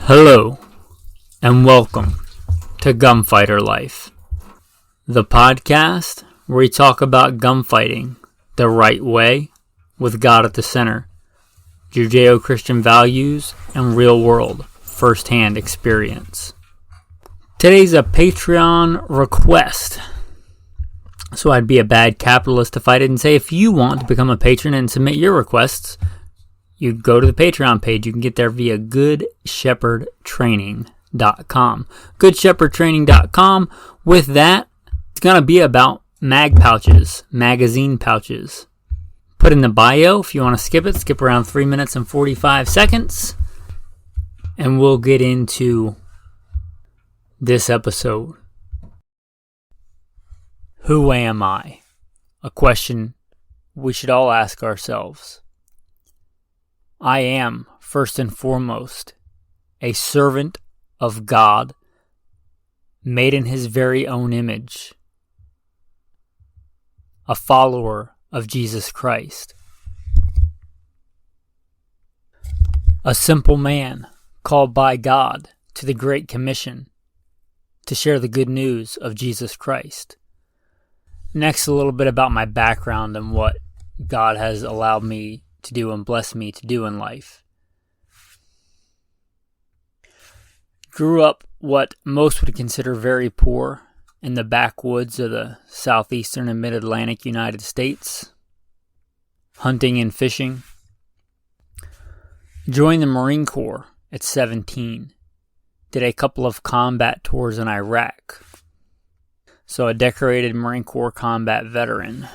Hello, and welcome to Gunfighter Life, the podcast where we talk about gunfighting the right way with God at the center, Judeo-Christian values, and real-world first-hand experience. Today's a Patreon request. So I'd be a bad capitalist if I didn't say if you want to become a patron and submit your requests, you go to the Patreon page. You can get there via goodshepherdtraining.com. Goodshepherdtraining.com. With that, it's going to be about mag pouches, magazine pouches. Put in the bio if you want to skip it. Skip around 3 minutes and 45 seconds. And we'll get into this episode. Who am I? A question we should all ask ourselves. I am, first and foremost, a servant of God, made in His very own image, a follower of Jesus Christ, a simple man called by God to the Great Commission to share the good news of Jesus Christ. Next, a little bit about my background and what God has allowed me to do and bless me to do in life. Grew up what most would consider very poor in the backwoods of the southeastern and mid-Atlantic United States, hunting and fishing. Joined the Marine Corps at 17. Did a couple of combat tours in Iraq. So a decorated Marine Corps combat veteran.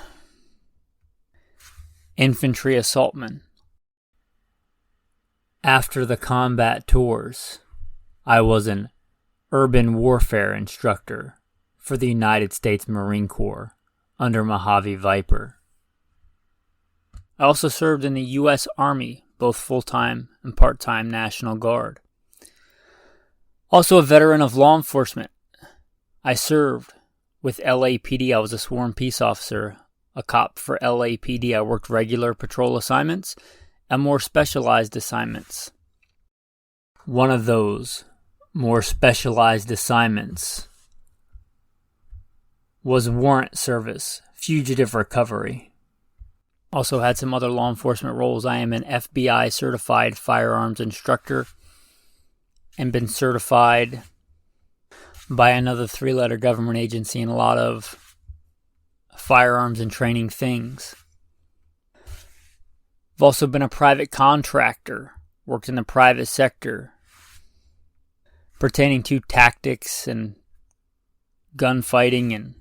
Infantry assaultman. After the combat tours, I was an urban warfare instructor for the United States Marine Corps under Mojave Viper. I also served in the U.S. Army, both full-time and part-time National Guard. Also a veteran of law enforcement. I served with LAPD. I was a sworn peace officer, a cop for LAPD. I worked regular patrol assignments and more specialized assignments. One of those more specialized assignments was warrant service, fugitive recovery. Also had some other law enforcement roles. I am an FBI certified firearms instructor and been certified by another 3-letter government agency in a lot of firearms and training things. I've also been a private contractor, worked in the private sector, pertaining to tactics and gunfighting and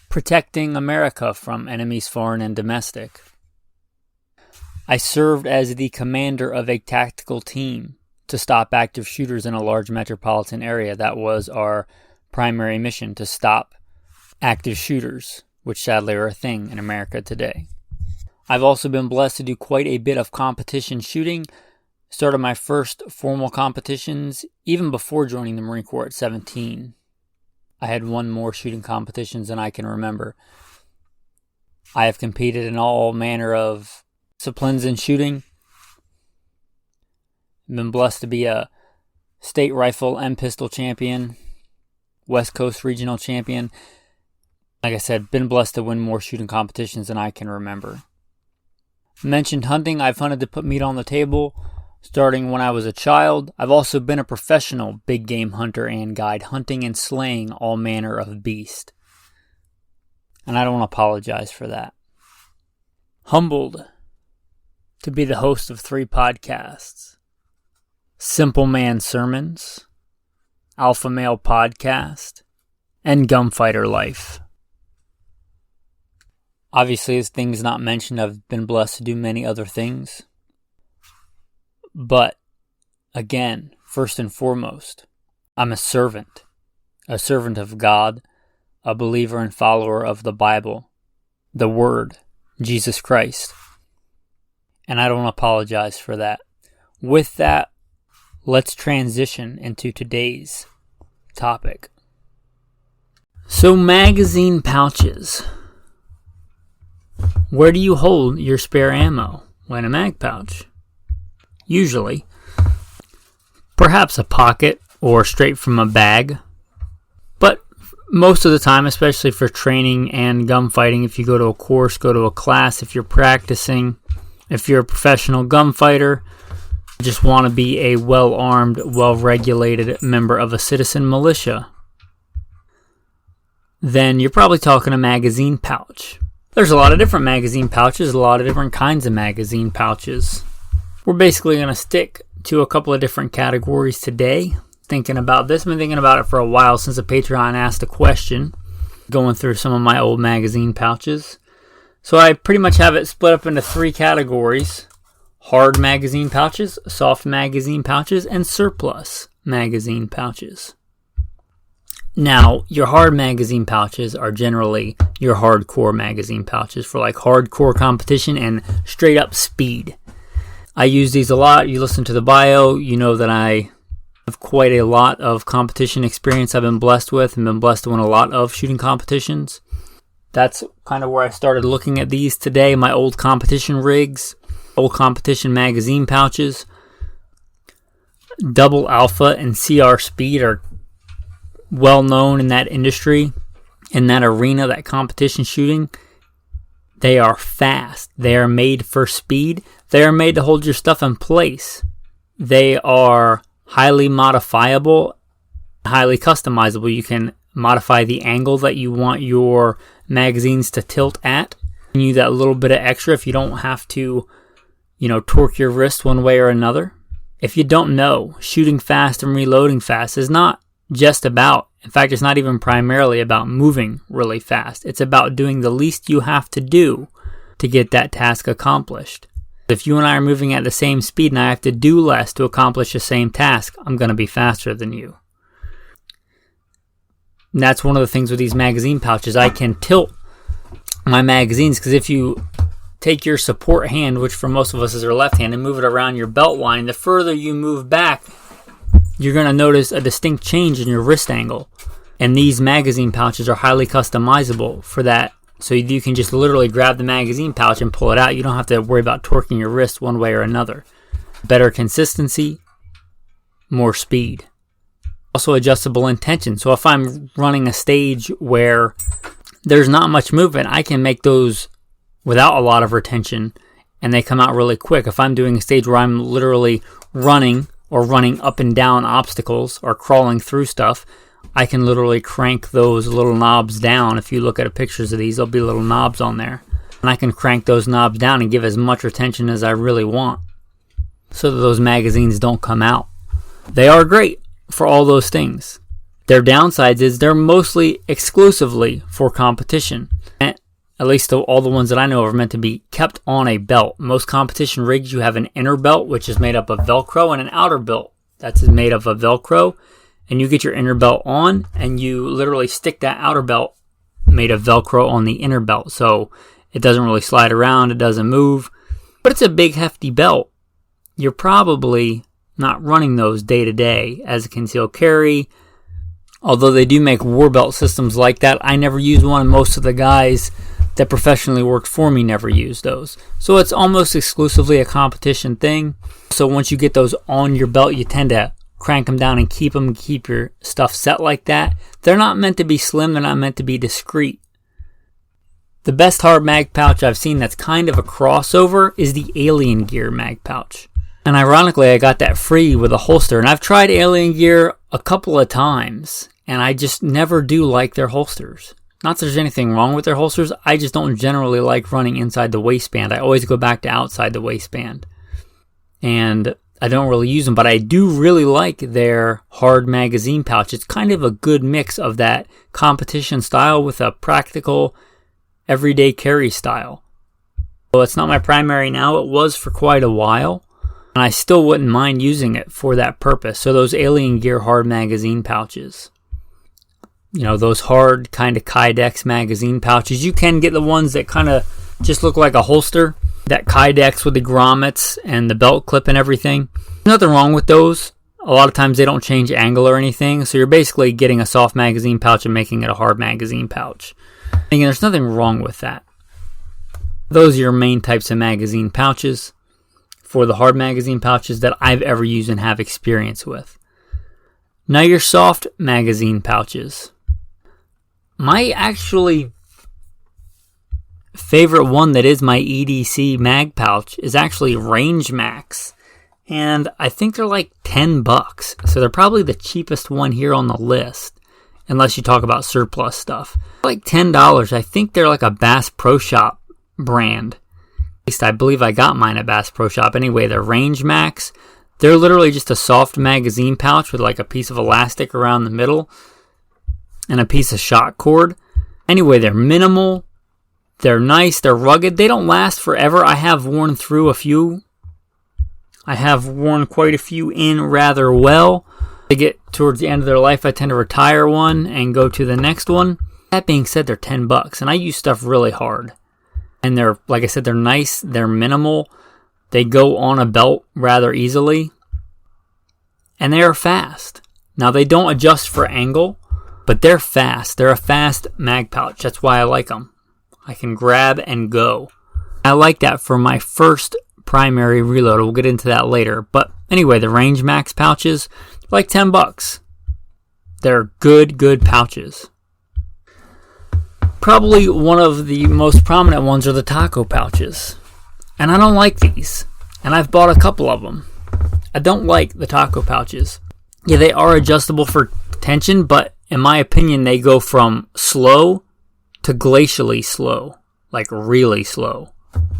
protecting America from enemies foreign and domestic. I served as the commander of a tactical team to stop active shooters in a large metropolitan area. That was our primary mission, to stop active shooters, which sadly are a thing in America today. I've also been blessed to do quite a bit of competition shooting. Started my first formal competitions even before joining the Marine Corps at 17. I had won more shooting competitions than I can remember. I have competed in all manner of disciplines in shooting. I've been blessed to be a state rifle and pistol champion, West Coast regional champion. Like I said, been blessed to win more shooting competitions than I can remember. Mentioned hunting. I've hunted to put meat on the table starting when I was a child. I've also been a professional big game hunter and guide, hunting and slaying all manner of beast. And I don't apologize for that. Humbled to be the host of 3 podcasts. Simple Man Sermons, Alpha Male Podcast, and Gunfighter Life. Obviously, as things not mentioned, I've been blessed to do many other things. But, again, first and foremost, I'm a servant of God, a believer and follower of the Bible, the Word, Jesus Christ. And I don't apologize for that. With that, let's transition into today's topic. So, magazine pouches. Where do you hold your spare ammo? Well, in a mag pouch. Usually. perhaps a pocket or straight from a bag. But most of the time, especially for training and gunfighting, if you go to a course, go to a class, if you're practicing, if you're a professional gunfighter, you just want to be a well-armed, well-regulated member of a citizen militia, then you're probably talking a magazine pouch. There's a lot of different magazine pouches, a lot of different kinds of magazine pouches. We're basically going to stick to a couple of different categories today. Thinking about this, I've been thinking about it for a while since a Patreon asked a question, going through some of my old magazine pouches. So I pretty much have it split up into 3 categories: hard magazine pouches, soft magazine pouches, and surplus magazine pouches. Now, your hard magazine pouches are generally your hardcore magazine pouches for like hardcore competition and straight up speed. I use these a lot. You listen to the bio, you know that I have quite a lot of competition experience I've been blessed with, and been blessed to win a lot of shooting competitions. That's kind of where I started looking at these today, my old competition rigs, old competition magazine pouches. Double Alpha and CR Speed are well known in that industry, in that arena, that competition shooting. They are fast. They are made for speed. They are made to hold your stuff in place. They are highly modifiable, highly customizable. You can modify the angle that you want your magazines to tilt at. You need that little bit of extra if you don't have to, torque your wrist one way or another. If you don't know, shooting fast and reloading fast is not just about, in fact, it's not even primarily about moving really fast. It's about doing the least you have to do to get that task accomplished. If you and I are moving at the same speed and I have to do less to accomplish the same task, I'm going to be faster than you. And that's one of the things with these magazine pouches. I can tilt my magazines, because if you take your support hand, which for most of us is our left hand, and move it around your belt line, the further you move back, you're going to notice a distinct change in your wrist angle. And these magazine pouches are highly customizable for that. So you can just literally grab the magazine pouch and pull it out. You don't have to worry about torquing your wrist one way or another. Better consistency, more speed. Also adjustable in tension. So if I'm running a stage where there's not much movement, I can make those without a lot of retention and they come out really quick. If I'm doing a stage where I'm literally running or running up and down obstacles or crawling through stuff, I can literally crank those little knobs down. If you look at pictures of these, there'll be little knobs on there. And I can crank those knobs down and give as much retention as I really want so that those magazines don't come out. They are great for all those things. Their downsides is they're mostly exclusively for competition. And at least all the ones that I know are meant to be kept on a belt. Most competition rigs, you have an inner belt, which is made up of Velcro, and an outer belt that's made up of Velcro. And you get your inner belt on, and you literally stick that outer belt made of Velcro on the inner belt. So it doesn't really slide around, it doesn't move. But it's a big, hefty belt. You're probably not running those day to day as a concealed carry. Although they do make war belt systems like that, I never used one, and most of the guys that professionally worked for me never used those. So it's almost exclusively a competition thing. So once you get those on your belt, you tend to crank them down and keep your stuff set like that. They're not meant to be slim, they're not meant to be discreet. The best hard mag pouch I've seen that's kind of a crossover is the Alien Gear mag pouch. And ironically, I got that free with a holster. And I've tried Alien Gear a couple of times, and I just never do like their holsters. Not that there's anything wrong with their holsters, I just don't generally like running inside the waistband. I always go back to outside the waistband. And I don't really use them, but I do really like their hard magazine pouch. It's kind of a good mix of that competition style with a practical, everyday carry style. Well, it's not my primary now. It was for quite a while, and I still wouldn't mind using it for that purpose. So those Alien Gear hard magazine pouches. Those hard kind of Kydex magazine pouches. You can get the ones that kind of just look like a holster. That Kydex with the grommets and the belt clip and everything. Nothing wrong with those. A lot of times they don't change angle or anything. So you're basically getting a soft magazine pouch and making it a hard magazine pouch. And there's nothing wrong with that. Those are your main types of magazine pouches for the hard magazine pouches that I've ever used and have experience with. Now your soft magazine pouches. My actually favorite one that is my EDC mag pouch is actually Range Max. And I think they're like $10. So they're probably the cheapest one here on the list. Unless you talk about surplus stuff. Like $10. I think they're like a Bass Pro Shop brand. At least I believe I got mine at Bass Pro Shop. Anyway, they're Range Max. They're literally just a soft magazine pouch with like a piece of elastic around the middle. And a piece of shot cord. Anyway, they're minimal. They're nice. They're rugged. They don't last forever. I have worn through a few. I have worn quite a few in rather well. They get towards the end of their life, I tend to retire one and go to the next one. That being said, they're $10, and I use stuff really hard. And they're, like I said, they're nice. They're minimal. They go on a belt rather easily. And they are fast. Now, they don't adjust for angle, but they're fast. They're a fast mag pouch. That's why I like them. I can grab and go. I like that for my first primary reload. We'll get into that later. But anyway, the Range Max pouches, like $10. They're good pouches. Probably one of the most prominent ones are the taco pouches. And I don't like these. And I've bought a couple of them. I don't like the taco pouches. Yeah, they are adjustable for tension, but in my opinion, they go from slow to glacially slow. Like really slow.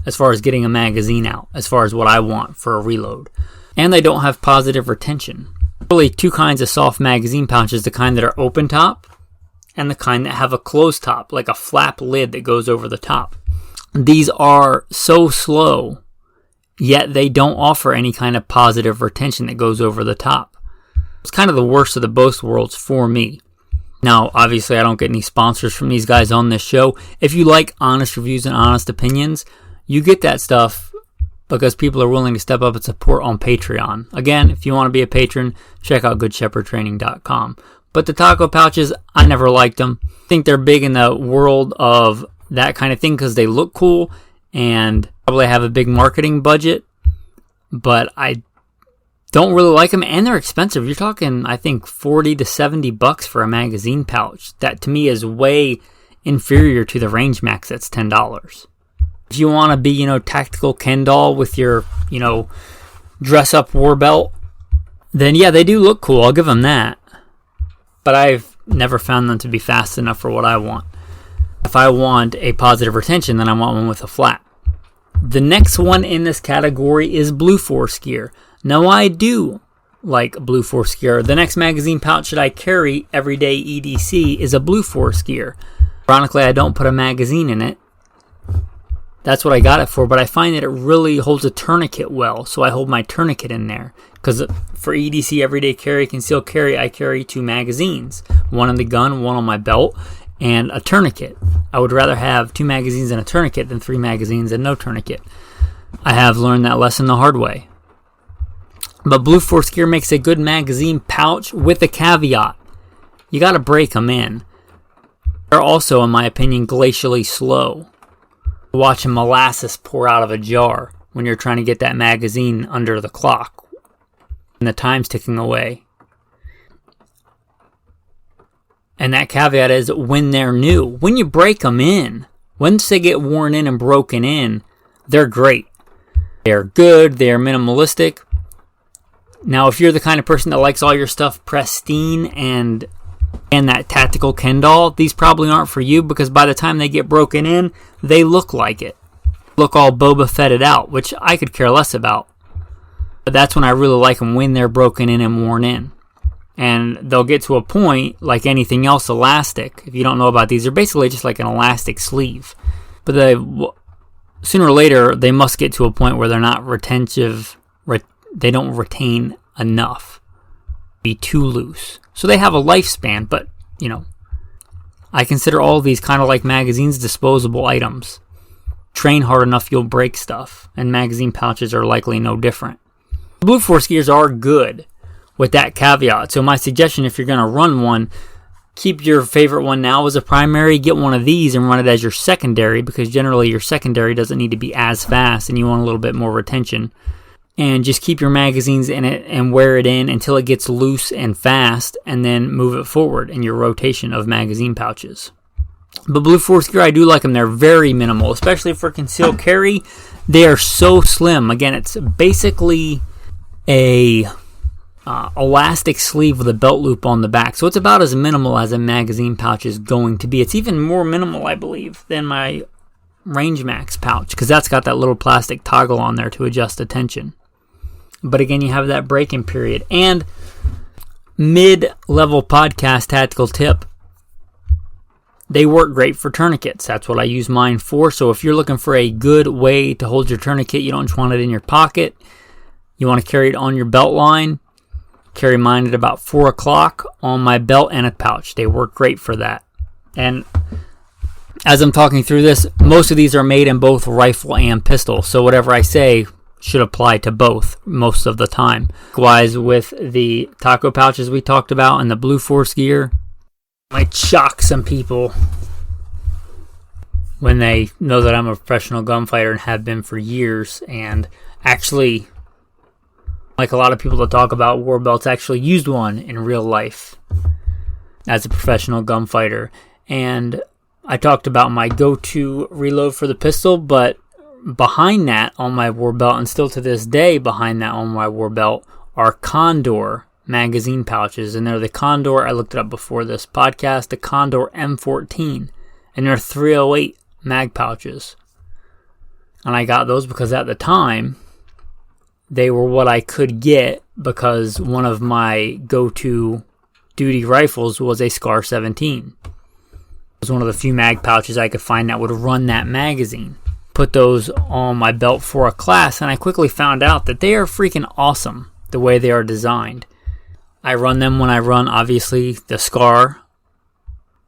As far as getting a magazine out. As far as what I want for a reload. And they don't have positive retention. Really two kinds of soft magazine pouches. The kind that are open top. And the kind that have a closed top. Like a flap lid that goes over the top. These are so slow. Yet they don't offer any kind of positive retention that goes over the top. It's kind of the worst of the both worlds for me. Now, obviously, I don't get any sponsors from these guys on this show. If you like honest reviews and honest opinions, you get that stuff because people are willing to step up and support on Patreon. Again, if you want to be a patron, check out goodshepherdtraining.com. But the taco pouches, I never liked them. I think they're big in the world of that kind of thing because they look cool and probably have a big marketing budget. But I don't really like them, and they're expensive. You're talking, I think, $40 to $70 for a magazine pouch. That, to me, is way inferior to the Range Max that's $10. If you want to be, tactical Ken doll with your, dress-up war belt, then yeah, they do look cool. I'll give them that. But I've never found them to be fast enough for what I want. If I want a positive retention, then I want one with a flap. The next one in this category is Blue Force gear. Now, I do like Blue Force gear. The next magazine pouch that I carry everyday EDC is a Blue Force gear. Ironically, I don't put a magazine in it. That's what I got it for, but I find that it really holds a tourniquet well, so I hold my tourniquet in there. Because for EDC everyday carry, concealed carry, I carry 2 magazines. One in the gun, one on my belt, and a tourniquet. I would rather have 2 magazines and a tourniquet than 3 magazines and no tourniquet. I have learned that lesson the hard way. But Blue Force gear makes a good magazine pouch with a caveat. You got to break them in. They're also, in my opinion, glacially slow. Watching molasses pour out of a jar when you're trying to get that magazine under the clock. And the time's ticking away. And that caveat is when they're new. When you break them in, once they get worn in and broken in, they're great. They're good. They're minimalistic. Now, if you're the kind of person that likes all your stuff pristine and that tactical Ken doll, these probably aren't for you because by the time they get broken in, they look like it. Look all Boba Fetted out, which I could care less about. But that's when I really like them, when they're broken in and worn in. And they'll get to a point, like anything else elastic. If you don't know about these, they're basically just like an elastic sleeve. But sooner or later, they must get to a point where they're not retentive. They don't retain enough. Be too loose. So they have a lifespan, but, I consider all of these kind of like magazines disposable items. Train hard enough, you'll break stuff. And magazine pouches are likely no different. Blue Force gears are good with that caveat. So my suggestion, if you're going to run one, keep your favorite one now as a primary. Get one of these and run it as your secondary because generally your secondary doesn't need to be as fast and you want a little bit more retention. and just keep your magazines in it and wear it in until it gets loose and fast, and then move it forward in your rotation of magazine pouches. But Blue Force gear, I do like them. They're very minimal, especially for concealed carry. They are so slim. Again, it's basically a elastic sleeve with a belt loop on the back, so it's about as minimal as a magazine pouch is going to be. It's even more minimal, I believe, than my Range Max pouch, because that's got that little plastic toggle on there to adjust the tension. But again, you have that break-in period. And mid-level podcast tactical tip, they work great for tourniquets. That's what I use mine for. So if you're looking for a good way to hold your tourniquet, you don't just want it in your pocket, you want to carry it on your belt line, carry mine at about 4 o'clock on my belt and a pouch. They work great for that. And as I'm talking through this, most of these are made in both rifle and pistol. So whatever I say should apply to both most of the time. Likewise with the taco pouches we talked about and the Blue Force gear, might shock some people when they know that I'm a professional gunfighter and have been for years, and actually, like a lot of people that talk about war belts, actually used one in real life as a professional gunfighter. And I talked about my go-to reload for the pistol, but behind that on my war belt, and still to this day behind that on my war belt, are Condor magazine pouches. And they're the Condor, I looked it up before this podcast, the Condor M14. And they're 308 mag pouches. And I got those because at the time, they were what I could get, because one of my go-to duty rifles was a Scar 17. It was one of the few mag pouches I could find that would run that magazine. Put those on my belt for a class, and I quickly found out that they are freaking awesome the way they are designed. I run them when I run, obviously, the Scar.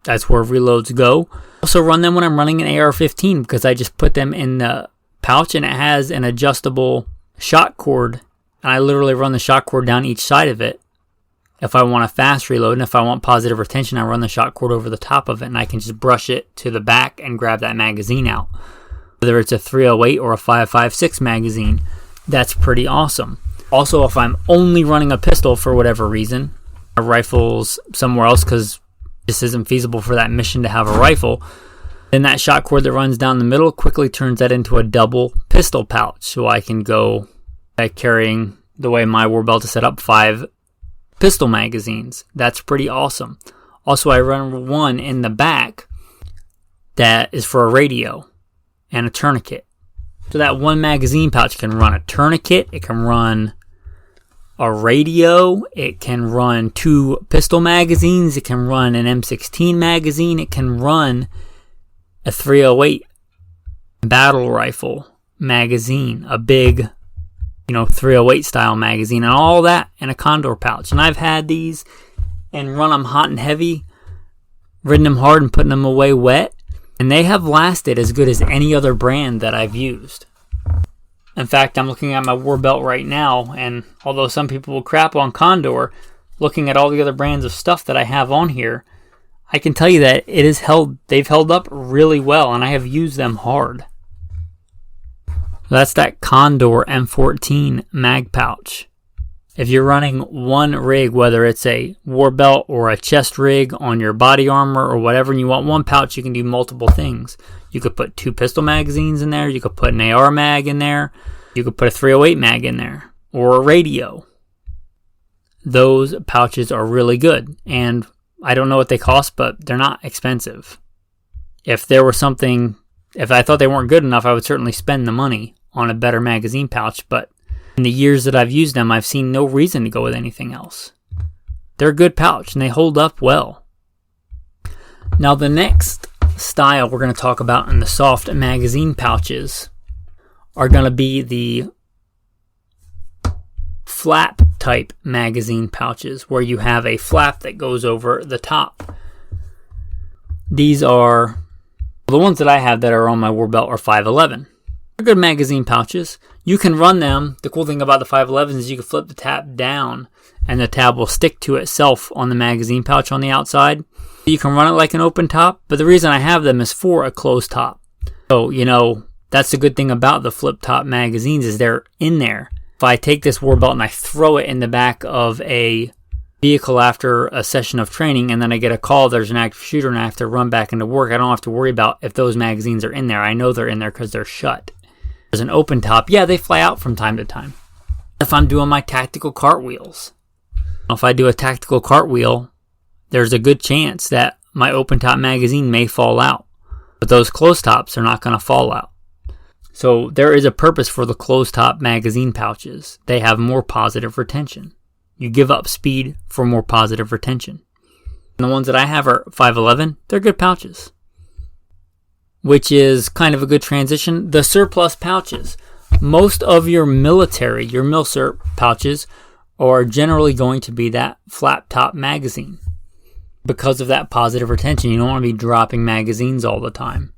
That's where reloads go. I also run them when I'm running an AR-15, because I just put them in the pouch, and it has an adjustable shot cord, and I literally run the shot cord down each side of it if I want a fast reload, and if I want positive retention, I run the shot cord over the top of it, and I can just brush it to the back and grab that magazine out. Whether it's a 308 or a 5.56 magazine, that's pretty awesome. Also, if I'm only running a pistol for whatever reason, a rifle's somewhere else because this isn't feasible for that mission to have a rifle, then that shot cord that runs down the middle quickly turns that into a double pistol pouch, so I can go carrying, the way my war belt is set up, 5 pistol magazines. That's pretty awesome. Also, I run one in the back that is for a radio and a tourniquet. So that one magazine pouch can run a tourniquet, it can run a radio, it can run 2 pistol magazines, it can run an M16 magazine, it can run a 308 battle rifle magazine, a big, 308 style magazine, and all that in a Condor pouch. And I've had these and run them hot and heavy, ridden them hard and putting them away wet, and they have lasted as good as any other brand that I've used. In fact, I'm looking at my war belt right now, and although some people will crap on Condor, looking at all the other brands of stuff that I have on here, I can tell you that they've held up really well, and I have used them hard. That's that Condor M14 mag pouch. If you're running one rig, whether it's a war belt or a chest rig on your body armor or whatever, and you want one pouch, you can do multiple things. You could put 2 pistol magazines in there, you could put an AR mag in there, you could put a 308 mag in there, or a radio. Those pouches are really good, and I don't know what they cost, but they're not expensive. If I thought they weren't good enough, I would certainly spend the money on a better magazine pouch, but in the years that I've used them, I've seen no reason to go with anything else. They're a good pouch, and they hold up well. Now, the next style we're going to talk about in the soft magazine pouches are going to be the flap type magazine pouches, where you have a flap that goes over the top. These are, the ones that I have that are on my war belt are 511. They're good magazine pouches. You can run them. The cool thing about the 511s is you can flip the tab down and the tab will stick to itself on the magazine pouch on the outside. You can run it like an open top, but the reason I have them is for a closed top. So, that's the good thing about the flip top magazines is they're in there. I take this war belt and I throw it in the back of a vehicle after a session of training, and then I get a call, there's an active shooter, and I have to run back into work, I don't have to worry about if those magazines are in there. I know they're in there because they're shut. There's an open top. Yeah, they fly out from time to time. If I'm doing my tactical cartwheels, if I do a tactical cartwheel, there's a good chance that my open top magazine may fall out. But those closed tops are not going to fall out. So there is a purpose for the closed top magazine pouches. They have more positive retention. You give up speed for more positive retention. And the ones that I have are 511. They're good pouches. Which is kind of a good transition. The surplus pouches. Most of your military, your MilSurp pouches, are generally going to be that flap top magazine. Because of that positive retention, you don't want to be dropping magazines all the time.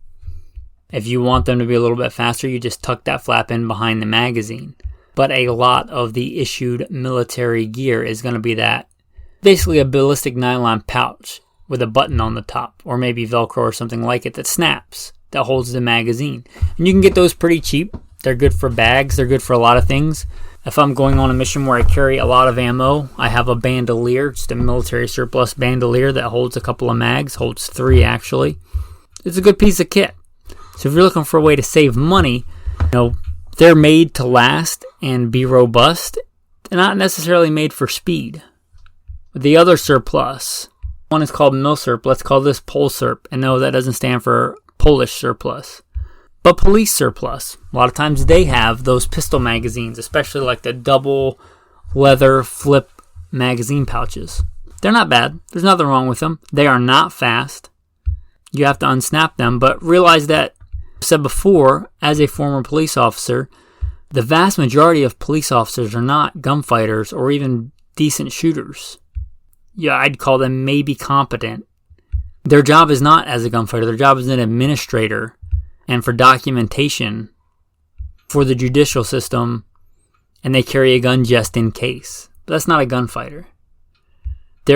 If you want them to be a little bit faster, you just tuck that flap in behind the magazine. But a lot of the issued military gear is going to be that, basically a ballistic nylon pouch with a button on the top, or maybe Velcro or something like it that snaps, that holds the magazine. And you can get those pretty cheap. They're good for bags. They're good for a lot of things. If I'm going on a mission where I carry a lot of ammo, I have a bandolier, just a military surplus bandolier that holds a couple of mags, holds 3 actually. It's a good piece of kit. So if you're looking for a way to save money, they're made to last and be robust. They're not necessarily made for speed. The other surplus, one is called MilSurp. Let's call this PolSurp. And no, that doesn't stand for Polish surplus. But police surplus, a lot of times they have those pistol magazines, especially like the double leather flip magazine pouches. They're not bad. There's nothing wrong with them. They are not fast. You have to unsnap them, but realize that, I've said before, as a former police officer, the vast majority of police officers are not gunfighters or even decent shooters. Yeah, I'd call them maybe competent. Their job is not as a gunfighter. Their job is an administrator and for documentation for the judicial system, and they carry a gun just in case. But that's not a gunfighter. They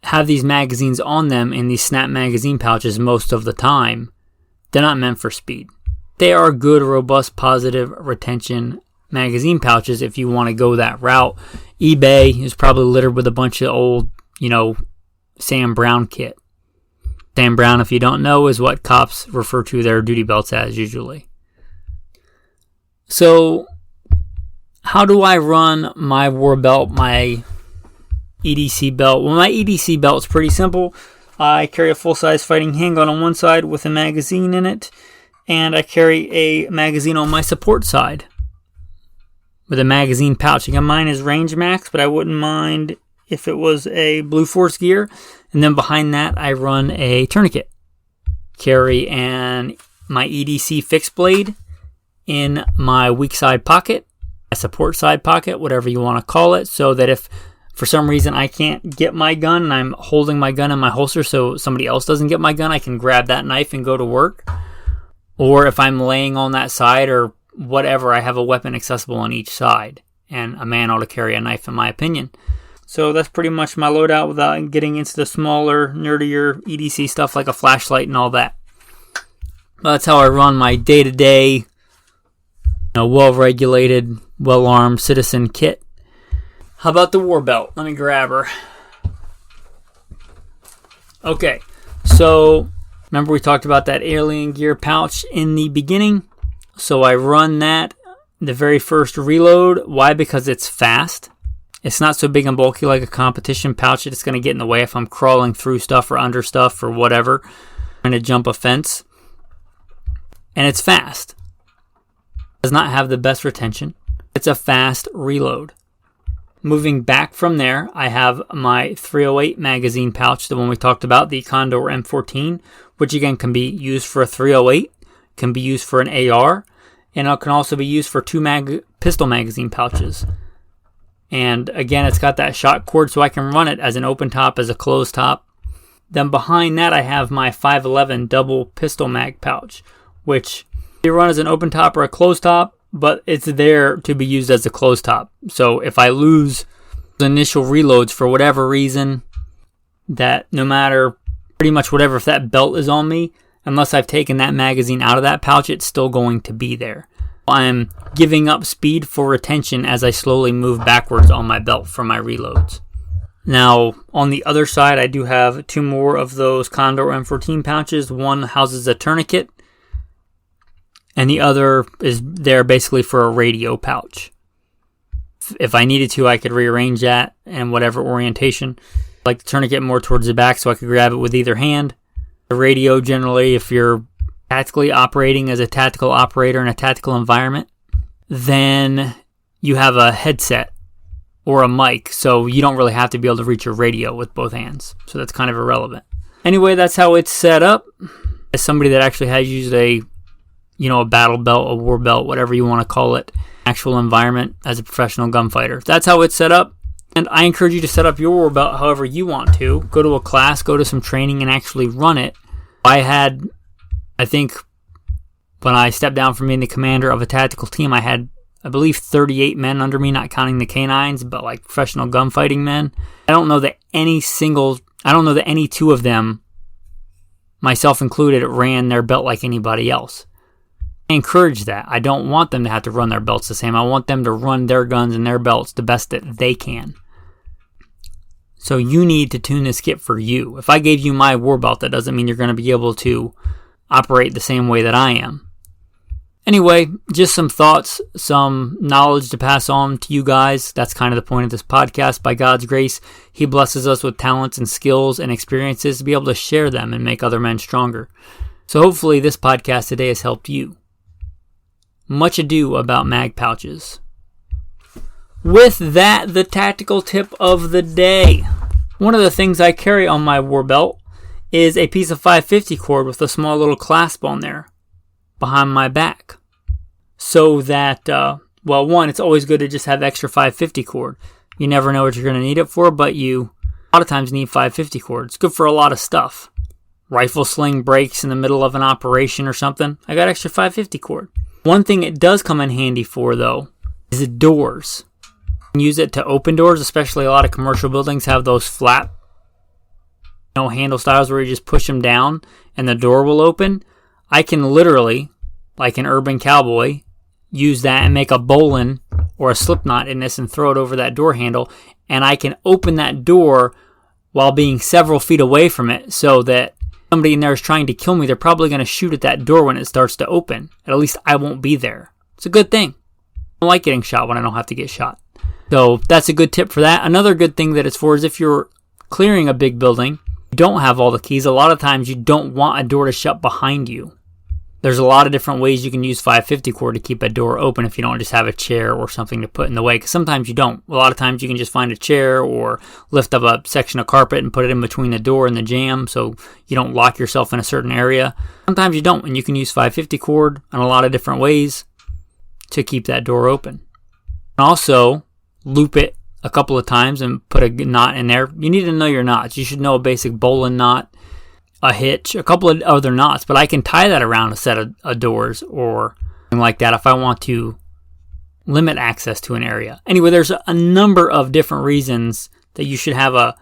have these magazines on them in these snap magazine pouches most of the time. They're not meant for speed. They are good, robust, positive retention magazine pouches if you want to go that route. eBay is probably littered with a bunch of old, Sam Brown kit. Sam Brown, if you don't know, is what cops refer to their duty belts as usually. So, how do I run my war belt, my EDC belt? Well, my EDC belt is pretty simple. I carry a full-size fighting handgun on one side with a magazine in it, and I carry a magazine on my support side with a magazine pouch. Again, mine is Range Max, but I wouldn't mind if it was a Blue Force gear. And then behind that, I run a tourniquet. Carry my EDC fixed blade in my weak side pocket, a support side pocket, whatever you want to call it, so that if for some reason I can't get my gun and I'm holding my gun in my holster so somebody else doesn't get my gun, I can grab that knife and go to work. Or if I'm laying on that side or whatever, I have a weapon accessible on each side. And a man ought to carry a knife, in my opinion. So that's pretty much my loadout without getting into the smaller, nerdier EDC stuff like a flashlight and all that. That's how I run my day-to-day, well-regulated, well-armed citizen kit. How about the war belt? Let me grab her. Okay, so remember we talked about that alien gear pouch in the beginning? So I run that the very first reload. Why? Because it's fast. It's not so big and bulky like a competition pouch. It's going to get in the way if I'm crawling through stuff or under stuff or whatever. Trying to jump a fence. And it's fast. It does not have the best retention. It's a fast reload. Moving back from there, I have my 308 magazine pouch, the one we talked about, the Condor M14, which again can be used for a 308, can be used for an AR, and it can also be used for 2 pistol magazine pouches. And again, it's got that shot cord, so I can run it as an open top, as a closed top. Then behind that, I have my 511 double pistol mag pouch, which you run as an open top or a closed top, but it's there to be used as a closed top. So if I lose initial reloads for whatever reason, that no matter pretty much whatever, if that belt is on me, unless I've taken that magazine out of that pouch, it's still going to be there. I'm giving up speed for retention as I slowly move backwards on my belt for my reloads. Now, on the other side, I do have 2 more of those Condor M14 pouches. One houses a tourniquet, and the other is there basically for a radio pouch. If I needed to, I could rearrange that in whatever orientation. I like the tourniquet more towards the back so I could grab it with either hand. The radio, generally, if you're tactically operating as a tactical operator in a tactical environment, then you have a headset or a mic, so you don't really have to be able to reach your radio with both hands. So that's kind of irrelevant. Anyway, that's how it's set up. As somebody that actually has used a battle belt, a war belt, whatever you want to call it, actual environment as a professional gunfighter. That's how it's set up. And I encourage you to set up your war belt however you want to. Go to a class, go to some training, and actually run it. I think when I stepped down from being the commander of a tactical team, I had, I believe, 38 men under me, not counting the canines, but like professional gunfighting men. I don't know that any 2 of them, myself included, ran their belt like anybody else. I encourage that. I don't want them to have to run their belts the same. I want them to run their guns and their belts the best that they can. So you need to tune this kit for you. If I gave you my war belt, that doesn't mean you're going to be able to operate the same way that I am. Anyway, just some thoughts, some knowledge to pass on to you guys. That's kind of the point of this podcast. By God's grace, He blesses us with talents and skills and experiences to be able to share them and make other men stronger. So hopefully this podcast today has helped you. Much ado about mag pouches. With that, the tactical tip of the day. One of the things I carry on my war belt is a piece of 550 cord with a small little clasp on there behind my back. So that, one, it's always good to just have extra 550 cord. You never know what you're going to need it for, but you a lot of times need 550 cord. It's good for a lot of stuff. Rifle sling breaks in the middle of an operation or something. I got extra 550 cord. One thing it does come in handy for, though, is doors. You can use it to open doors, especially a lot of commercial buildings have those flat, handle styles where you just push them down and the door will open. I can literally, like an urban cowboy, use that and make a bowline or a slip knot in this and throw it over that door handle, and I can open that door while being several feet away from it, so that somebody in there is trying to kill me, they're probably going to shoot at that door when it starts to open. At least I won't be there. It's a good thing. I don't like getting shot when I don't have to get shot. So that's a good tip for that. Another good thing that it's for is if you're clearing a big building, you don't have all the keys. A lot of times you don't want a door to shut behind you. There's a lot of different ways you can use 550 cord to keep a door open if you don't just have a chair or something to put in the way, because sometimes you don't. A lot of times you can just find a chair or lift up a section of carpet and put it in between the door and the jamb so you don't lock yourself in a certain area. Sometimes you don't, and you can use 550 cord in a lot of different ways to keep that door open. And also, loop it a couple of times and put a knot in there. You need to know your knots. You should know a basic bowline knot, a hitch, a couple of other knots, but I can tie that around a set of doors or something like that if I want to limit access to an area. Anyway, there's a number of different reasons that you should have a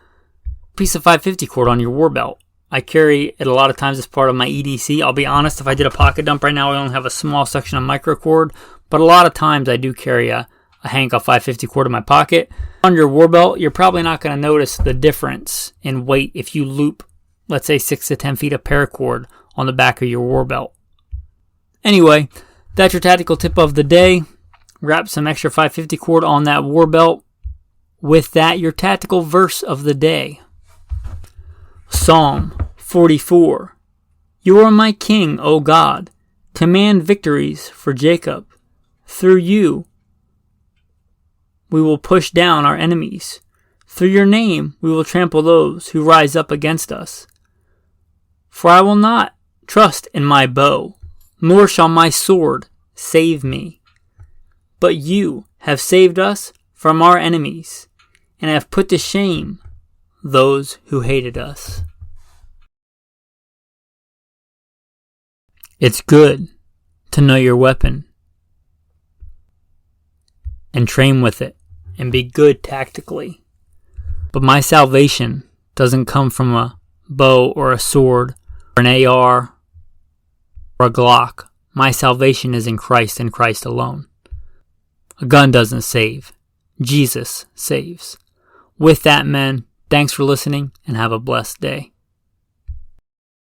piece of 550 cord on your war belt. I carry it a lot of times as part of my EDC. I'll be honest, if I did a pocket dump right now, I only have a small section of micro cord, but a lot of times I do carry a Hank of 550 cord in my pocket. On your war belt, you're probably not going to notice the difference in weight if you loop, let's say, 6 to 10 feet of paracord on the back of your war belt. Anyway, that's your tactical tip of the day. Wrap some extra 550 cord on that war belt. With that, your tactical verse of the day. Psalm 44. You are my king, O God. Command victories for Jacob. Through you, we will push down our enemies. Through your name, we will trample those who rise up against us. For I will not trust in my bow, nor shall my sword save me. But you have saved us from our enemies, and have put to shame those who hated us. It's good to know your weapon and train with it and be good tactically. But my salvation doesn't come from a bow or a sword or an AR or a Glock. My salvation is in Christ and Christ alone. A gun doesn't save. Jesus saves. With that, men, thanks for listening and have a blessed day.